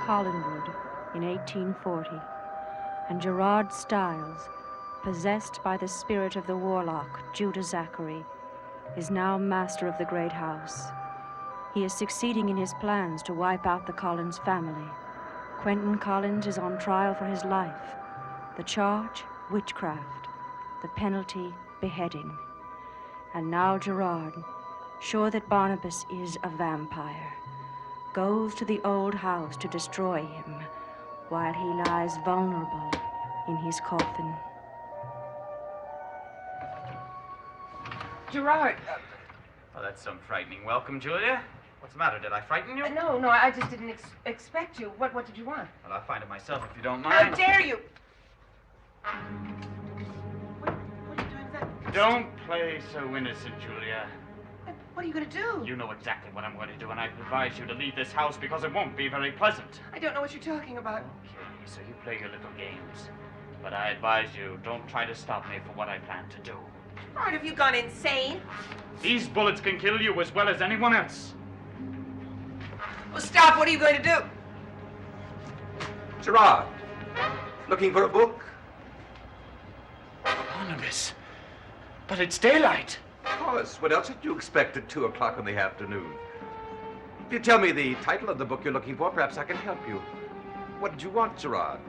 Collinwood in 1840, and Gerard Stiles, possessed by the spirit of the warlock, Judah Zachary, is now master of the great house. He is succeeding in his plans to wipe out the Collins family. Quentin Collins is on trial for his life. The charge, witchcraft. The penalty, beheading. And now Gerard, sure that Barnabas is a vampire, goes to the old house to destroy him while he lies vulnerable in his coffin. Gerard! Oh, that's some frightening welcome, Julia. What's the matter? Did I frighten you? No, I just didn't expect you. What did you want? Well, I'll find it myself if you don't How mind. dare you! What are you doing with that? Don't play so innocent, Julia. What are you going to do? You know exactly what I'm going to do, and I advise you to leave this house because it won't be very pleasant. I don't know what you're talking about. Okay, so you play your little games. But I advise you, don't try to stop me for what I plan to do. Gerard, have you gone insane? These bullets can kill you as well as anyone else. Well, stop. What are you going to do? Gerard, looking for a book? Barnabas, but it's daylight. Of course. What else did you expect at 2 o'clock in the afternoon? If you tell me the title of the book you're looking for, perhaps I can help you. What did you want, Gerard?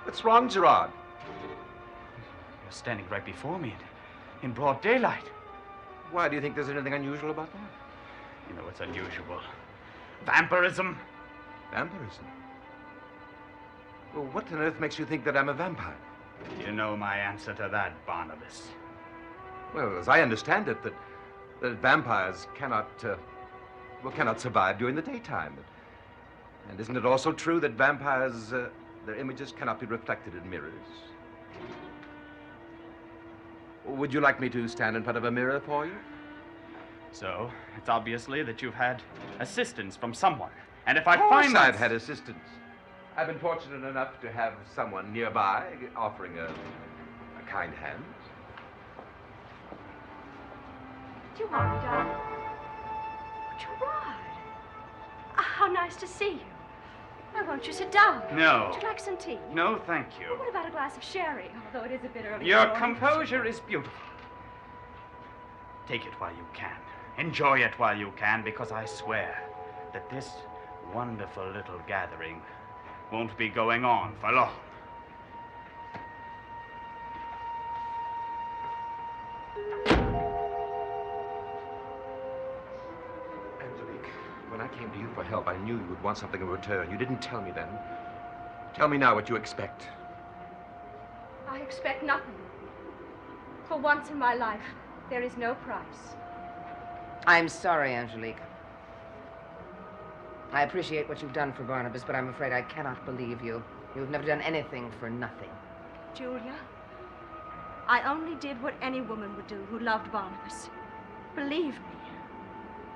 What's wrong, Gerard? You're standing right before me in broad daylight. Why, do you think there's anything unusual about that? You know what's unusual? Vampirism. Vampirism? Well, what on earth makes you think that I'm a vampire? You know my answer to that, Barnabas. Well, as I understand it, that vampires cannot survive during the daytime. And isn't it also true that vampires, their images cannot be reflected in mirrors? Would you like me to stand in front of a mirror for you? So, it's obviously that you've had assistance from someone. And if I Of course find that... I've had assistance. I've been fortunate enough to have someone nearby offering a kind hand. Do you want me, darling? Gerard. How nice to see you. Why won't you sit down? No. Would you like some tea? No, thank you. What about a glass of sherry? Although it is a bit early. Your for it. composure is beautiful. Take it while you can. Enjoy it while you can, because I swear that this wonderful little gathering won't be going on for long. Angelique, when I came to you for help, I knew you would want something in return. You didn't tell me then. Tell me now what you expect. I expect nothing. For once in my life, there is no price. I'm sorry, Angelique. I appreciate what you've done for Barnabas, but I'm afraid I cannot believe you. You've never done anything for nothing. Julia, I only did what any woman would do who loved Barnabas. Believe me.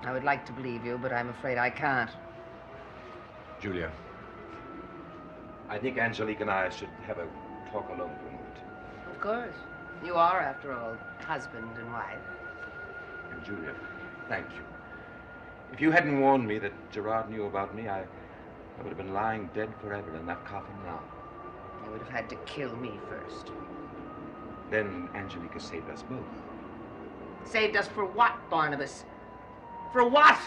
I would like to believe you, but I'm afraid I can't. Julia, I think Angelique and I should have a talk alone for a moment. Of course. You are, after all, husband and wife. And Julia, thank you. If you hadn't warned me that Gerard knew about me, I would have been lying dead forever in that coffin now. You would have had to kill me first. Then Angelique has saved us both. Saved us for what, Barnabas? For what?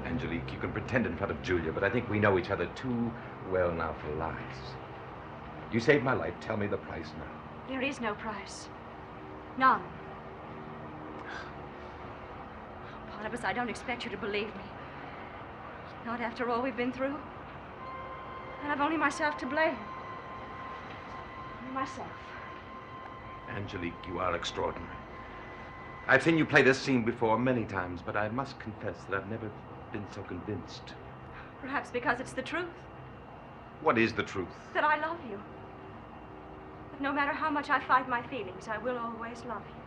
Angelique, you can pretend in front of Julia, but I think we know each other too well now for lies. You saved my life. Tell me the price now. There is no price. None. Barnabas, I don't expect you to believe me. Not after all we've been through. And I've only myself to blame. myself. Angelique, you are extraordinary. I've seen you play this scene before many times, but I must confess that I've never been so convinced. Perhaps because it's the truth. What is the truth? That I love you. That no matter how much I fight my feelings, I will always love you.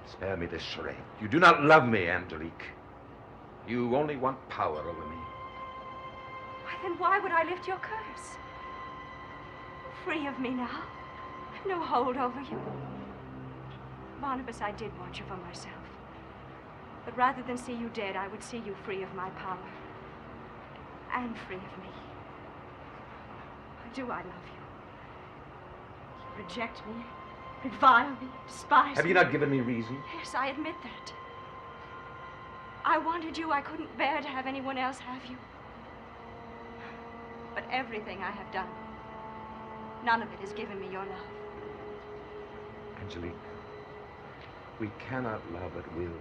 Spare me this charade. You do not love me, Angelique. You only want power over me. Why, then why would I lift your curse? Free of me now. I've no hold over you. Barnabas, I did want you for myself. But rather than see you dead, I would see you free of my power. And free of me. Do I love you? You reject me, revile me, despise me. Have you not given me reason? Yes, I admit that. I wanted you. I couldn't bear to have anyone else have you. But everything I have done, none of it has given me your love. Angelique, we cannot love at will.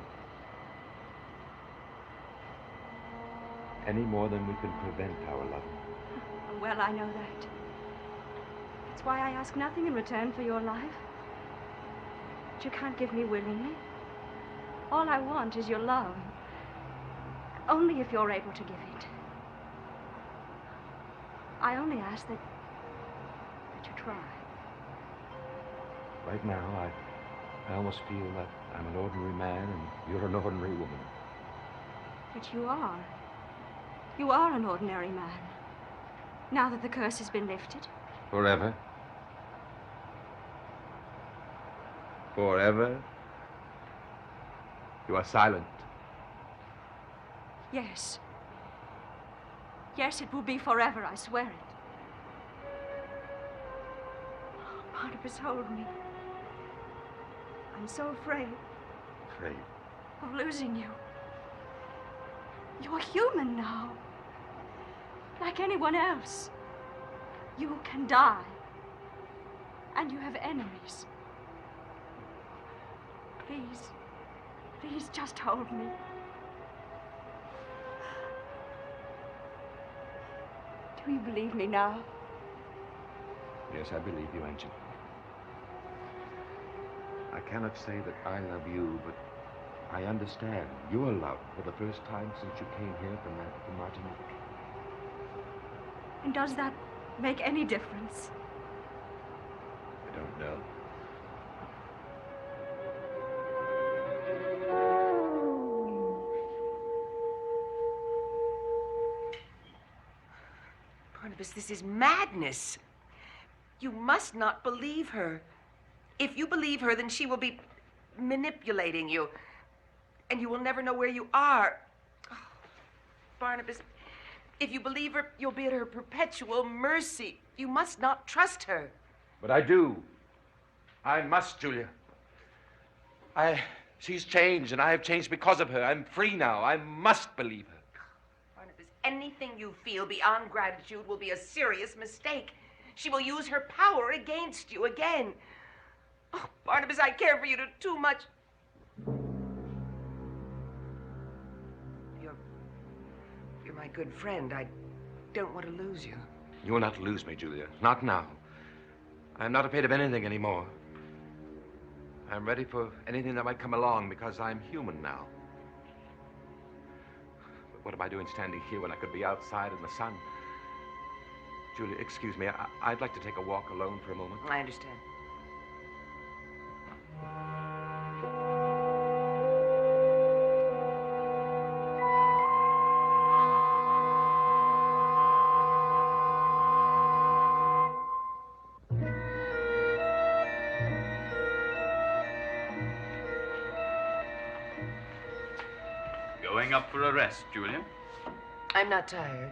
Any more than we can prevent our loving. Well, I know that. That's why I ask nothing in return for your life. But you can't give me willingly. All I want is your love. Only if you're able to give it. I only ask that you try. Right now, I almost feel that I'm an ordinary man and you're an ordinary woman. But you are. You are an ordinary man. Now that the curse has been lifted. Forever? Forever? You are silent. Yes. Yes, it will be forever, I swear it. Oh, Barnabas, hold me. I'm so afraid Afraid? of losing you. You're human now. Like anyone else. You can die. And you have enemies. Please, please just hold me. Do you believe me now? Yes, I believe you, Angel. I cannot say that I love you, but I understand your love for the first time since you came here from Martinique. And does that make any difference? I don't know. Barnabas, this is madness. You must not believe her. If you believe her, then she will be manipulating you. And you will never know where you are. Oh, Barnabas, if you believe her, you'll be at her perpetual mercy. You must not trust her. But I do. I must, Julia. She's changed, and I have changed because of her. I'm free now. I must believe her. Barnabas, anything you feel beyond gratitude will be a serious mistake. She will use her power against you again. Oh, Barnabas, I care for you too much. You're my good friend. I don't want to lose you. You will not lose me, Julia. Not now. I'm not afraid of anything anymore. I'm ready for anything that might come along because I'm human now. But what am I doing standing here when I could be outside in the sun? Julia, excuse me. I'd like to take a walk alone for a moment. I understand. Going up for a rest, Julia? I'm not tired.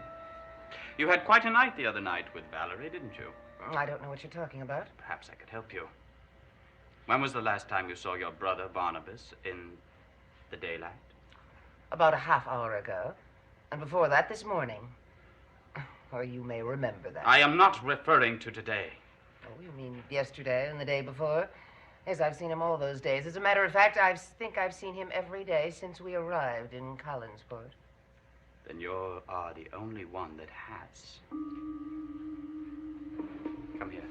You had quite a night the other night with Valerie, didn't you? I don't know what you're talking about. Perhaps I could help you. When was the last time you saw your brother Barnabas in the daylight? About a half hour ago. And before that, this morning. Or you may remember that. I am not referring to today. Oh, you mean yesterday and the day before? Yes, I've seen him all those days. As a matter of fact, I think I've seen him every day since we arrived in Collinsport. Then you are the only one that has. Come here.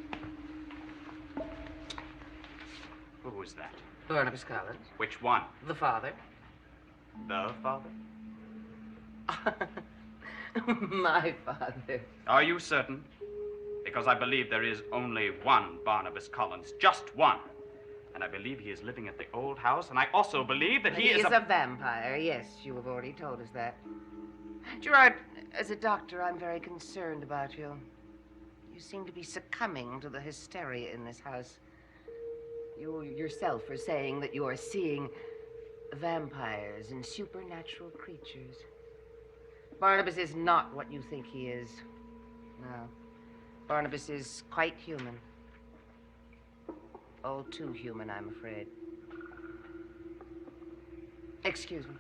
Who was that? Barnabas Collins. Which one? The father. The father? My father. Are you certain? Because I believe there is only one Barnabas Collins, just one. And I believe he is living at the old house, and I also believe that he is a vampire. Yes, you have already told us that. Gerard, as a doctor, I'm very concerned about you. You seem to be succumbing to the hysteria in this house. You yourself are saying that you are seeing vampires and supernatural creatures. Barnabas is not what you think he is. No. Barnabas is quite human. Oh, too human, I'm afraid. Excuse me.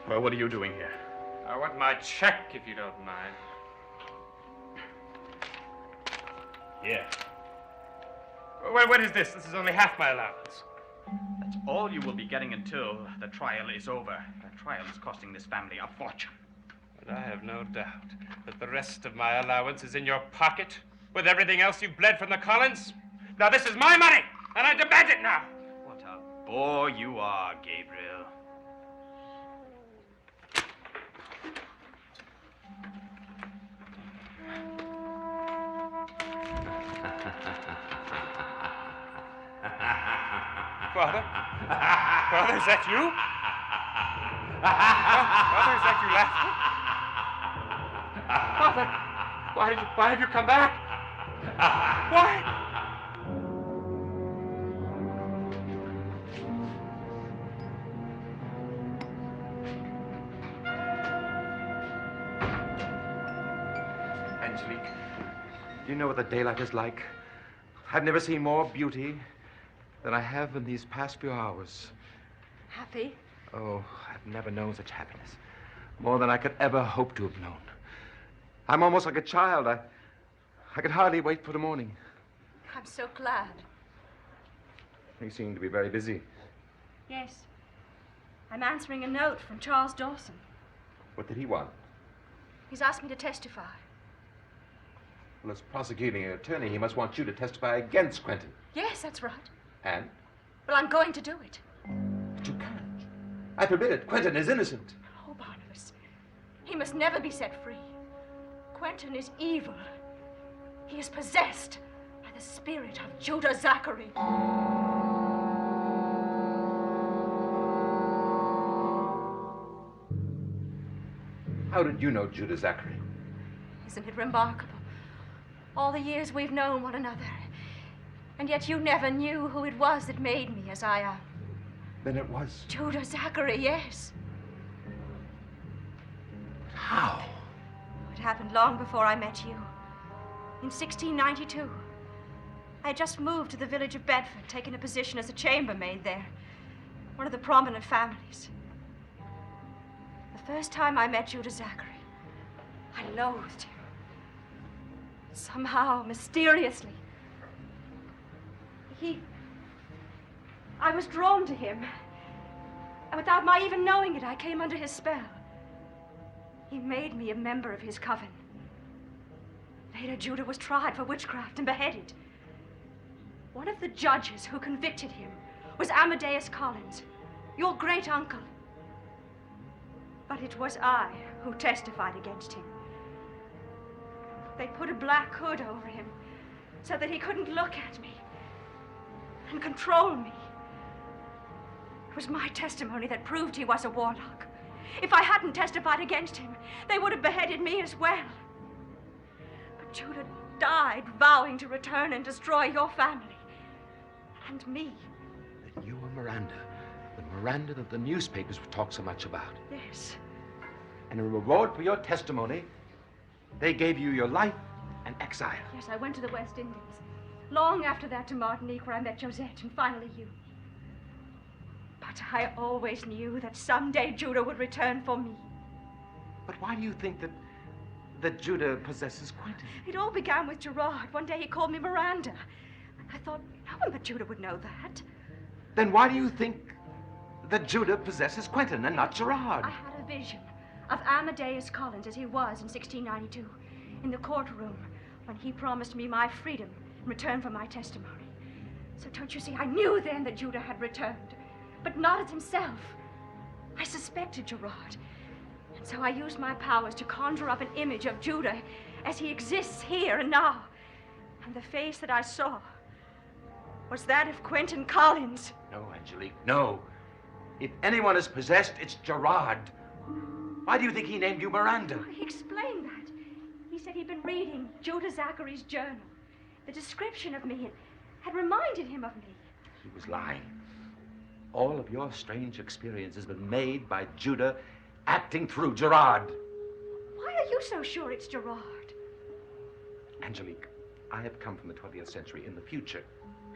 Well, what are you doing here? I want my check, if you don't mind. Here. Well, what is this? This is only half my allowance. That's all you will be getting until the trial is over. The trial is costing this family a fortune. But I have no doubt that the rest of my allowance is in your pocket with everything else you bled from the Collins. Now, this is my money, and I demand it now. What a bore you are, Gabriel. Father? Father, is that you? Father, is that you laughing? Father, why have you come back? Why? Angelique, do you know what the daylight is like? I've never seen more beauty than I have in these past few hours. Happy? Oh, I've never known such happiness. More than I could ever hope to have known. I'm almost like a child. I could hardly wait for the morning. I'm so glad. You seem to be very busy. Yes. I'm answering a note from Charles Dawson. What did he want? He's asked me to testify. Well, as prosecuting attorney, he must want you to testify against Quentin. Yes, that's right. And? Well, I'm going to do it. But you can't. I forbid it. Quentin is innocent. Oh, Barnabas. He must never be set free. Quentin is evil. He is possessed by the spirit of Judah Zachary. How did you know Judah Zachary? Isn't it remarkable? All the years we've known one another. And yet you never knew who it was that made me as I am. Then it was... Judah Zachary, yes. How? It happened long before I met you. In 1692. I had just moved to the village of Bedford, taking a position as a chambermaid there. One of the prominent families. The first time I met Judah Zachary, I loathed him. Somehow, mysteriously. I was drawn to him. And without my even knowing it, I came under his spell. He made me a member of his coven. Later, Judah was tried for witchcraft and beheaded. One of the judges who convicted him was Amadeus Collins, your great uncle. But it was I who testified against him. They put a black hood over him so that he couldn't look at me and control me. It was my testimony that proved he was a warlock. If I hadn't testified against him, they would have beheaded me as well. But Judah died vowing to return and destroy your family. And me. That you were Miranda. The Miranda that the newspapers talk so much about. Yes. And in reward for your testimony, they gave you your life and exile. Yes, I went to the West Indies. Long after that to Martinique, where I met Josette, and finally you. But I always knew that someday Judah would return for me. But why do you think that that Judah possesses Quentin? It all began with Gerard. One day he called me Miranda. I thought no one but Judah would know that. Then why do you think that Judah possesses Quentin and not Gerard? I had a vision of Amadeus Collins as he was in 1692 in the courtroom when he promised me my freedom in return for my testimony. So don't you see, I knew then that Judah had returned, but not as himself. I suspected Gerard. And so I used my powers to conjure up an image of Judah as he exists here and now. And the face that I saw was that of Quentin Collins. No, Angelique, no. If anyone is possessed, it's Gerard. Why do you think he named you Miranda? He explained that. He said he'd been reading Judah Zachary's journal. The description of me had reminded him of me. He was lying. All of your strange experience has been made by Judah acting through Gerard. Why are you so sure it's Gerard? Angelique, I have come from the 20th century in the future.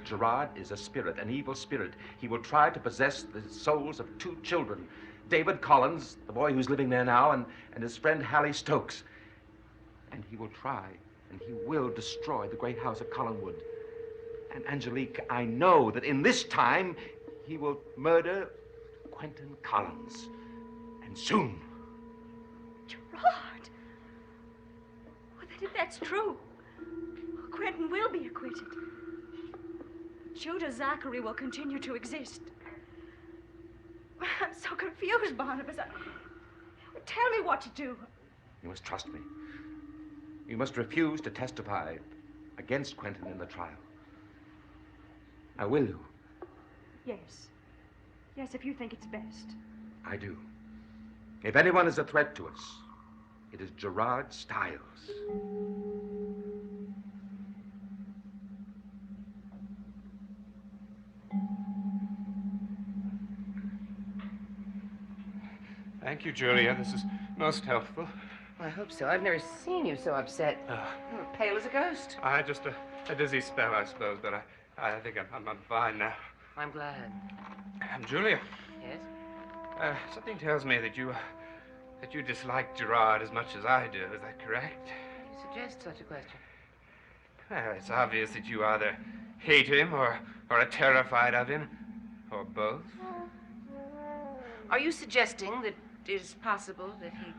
Gerard is a spirit, an evil spirit. He will try to possess the souls of two children, David Collins, the boy who's living there now, and his friend Hallie Stokes. And he will try, and he will destroy the great house of Collinwood. And Angelique, I know that in this time, he will murder Quentin Collins. And soon. Gerard? Well, then if that's true, Quentin will be acquitted. Judah Zachary will continue to exist. I'm so confused, Barnabas. Tell me what to do. You must trust me. You must refuse to testify against Quentin in the trial. Now, will you? Yes. Yes, if you think it's best. I do. If anyone is a threat to us, it is Gerard Stiles. Thank you, Julia. This is most helpful. I hope so. I've never seen you so upset. You're pale as a ghost. I just a dizzy spell, I suppose, but I think I'm fine now. I'm glad. Julia. Yes? Something tells me that you dislike Gerard as much as I do. Is that correct? You suggest such a question. Well, it's obvious that you either hate him or are terrified of him, or both. Are you suggesting that it is possible that he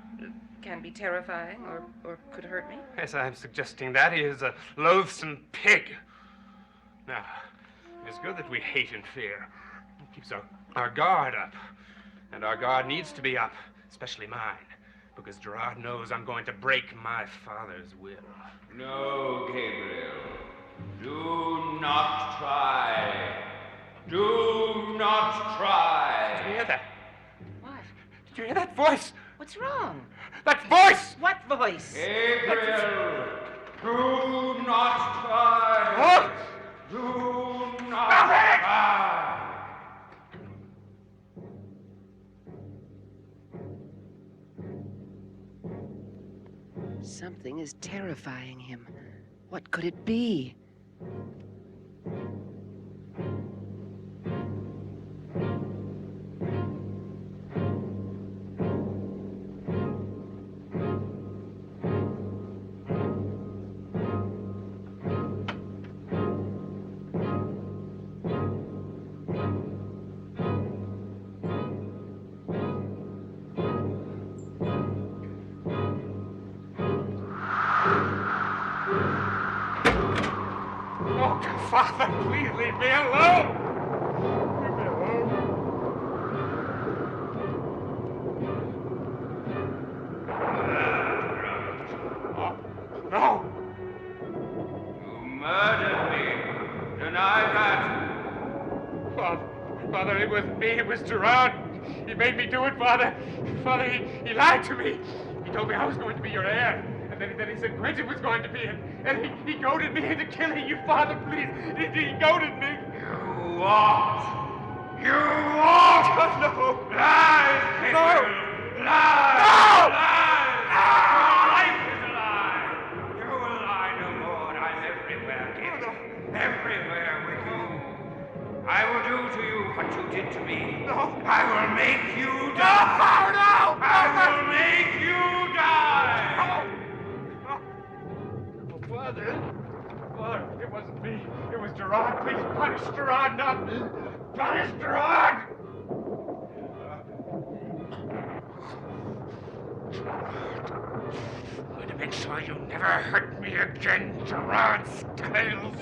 can be terrifying or could hurt me? Yes, I'm suggesting that. He is a loathsome pig. Now, it is good that we hate and fear. It keeps our guard up. And our guard needs to be up, especially mine, because Gerard knows I'm going to break my father's will. No, Gabriel. Do not try. Do not try. Did you hear that? What? Did you hear that voice? What's wrong? That voice! What voice? Gabriel, do not try. What? Do not try. Something is terrifying him. What could it be? Father, please leave me alone! Leave me alone. Oh, no! You murdered me. Deny that. Father, it was me. It was Gerard. He made me do it, Father. Father, he lied to me. He told me I was going to be your heir. And then he said Quentin was going to be it. And he goaded me into killing you, Father, please. He goaded me. You walked. You walked. Oh, no. Lies, Gabriel. No. Lies. No. Lies. No. Your life is a lie. You will lie no more. I'm everywhere, Gabriel. Everywhere with you. I will do to you what you did to me. No. I will make you die. No. I will make you die. Gerard, please punish Gerard, not punish Gerard! I'm going to make sure you never hurt me again, Gerard Stiles.